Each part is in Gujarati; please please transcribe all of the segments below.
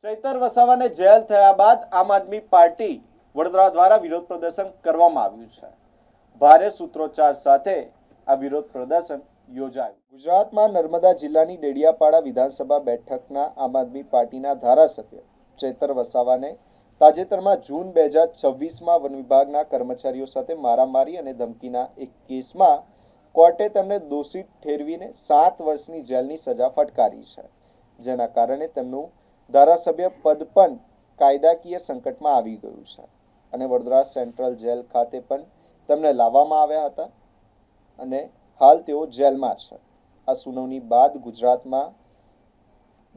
ચૈતર વસાવાને જેલ થયા બાદ આમ આદમી પાર્ટી વડોદરા દ્વારા વિરોધ પ્રદર્શન કરવામાં આવ્યું છે। ભારે સૂત્રોચ્ચાર સાથે આ વિરોધ પ્રદર્શન યોજાયું। ગુજરાતમાં નર્મદા જિલ્લાની ડેડિયાપાડા વિધાનસભા બેઠકના આમ આદમી પાર્ટીના ધારાસભ્ય ચૈતર વસાવાને તાજેતરમાં જૂન 2026માં વન વિભાગના કર્મચારીઓ સાથે મારામારી અને ધમકીના એક કેસમાં કોર્ટે તેમને દોષિત ઠેરવીને 7 વર્ષની જેલની સજા ફટકારી છે, જેના કારણે તેમનું ધારાસભ્ય પદ પણ કાયદાકીય સંકટમાં આવી ગયું છે અને વડોદરા સેન્ટ્રલ જેલ ખાતે પણ તેમને લાવવામાં આવ્યા હતા અને હાલ તેઓ જેલમાં છે। આ સુનાવણી બાદ ગુજરાતમાં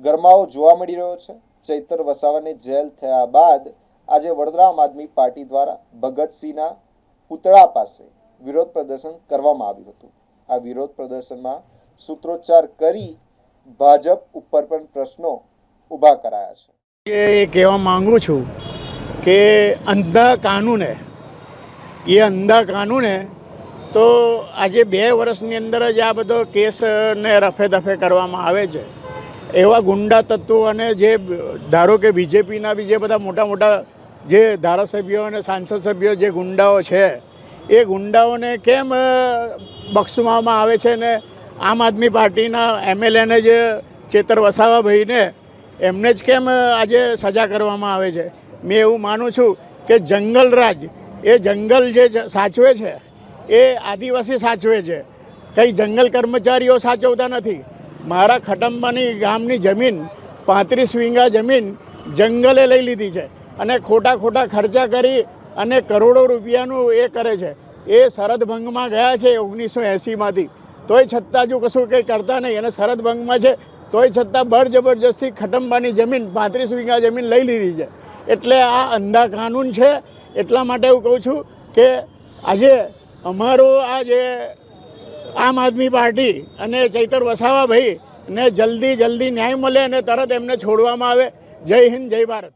ગરમાવો જોવા મળી રહ્યો છે। ચૈતર વસાવાને જેલ થયા બાદ આજે વડોદરા આમ આદમી પાર્ટી દ્વારા ભગતસિંહના પુતળા પાસે વિરોધ પ્રદર્શન કરવામાં આવ્યું હતું। આ વિરોધ પ્રદર્શનમાં સૂત્રોચ્ચાર કરી ભાજપ ઉપર પણ પ્રશ્નો ઊભા કરાયા છે। એ કહેવા માંગુ છું કે અંધા કાનૂને તો આજે 2 વર્ષની અંદર જ આ બધો કેસને રફે દફે કરવામાં આવે છે। એવા ગુંડા તત્વો અને જે ધારો કે બીજેપીના બી જે બધા મોટા મોટા જે ધારાસભ્યો અને સાંસદ સભ્યો જે ગુંડાઓ છે એ ગુંડાઓને કેમ બક્ષવામાં આવે છે ને આમ આદમી પાર્ટીના એમએલએને જે ચૈતર વસાવાભાઈને એમને જ કેમ આજે સજા કરવામાં આવે છે। મેં એવું માનું છું કે જંગલ રાજ એ જંગલ જે સાચવે છે એ આદિવાસી સાચવે છે, કંઈ જંગલ કર્મચારીઓ સાચવતા નથી। મારા ખટંબાની ગામની જમીન 35 વીઘા જમીન જંગલે લઈ લીધી છે અને ખોટા ખર્ચા કરી અને કરોડો રૂપિયાનું એ કરે છે। એ સરહદભંગમાં ગયા છે 1980માંથી, તોય છતાં જો કશું કંઈ કરતા નહીં અને સરહદભંગમાં છે તોય છતાં બળજબરજસ્તી ખટંબાની જમીન 35 વીઘા જમીન લઈ લીધી છે। એટલે આ અંધા કાનૂન છે। એટલા માટે હું કહું છું કે આજે અમારો આ જે આમ આદમી પાર્ટી અને ચૈતર વસાવાભાઈને જલ્દી ન્યાય મળે અને તરત એમને છોડવામાં આવે। જય હિન્દ, જય ભારત।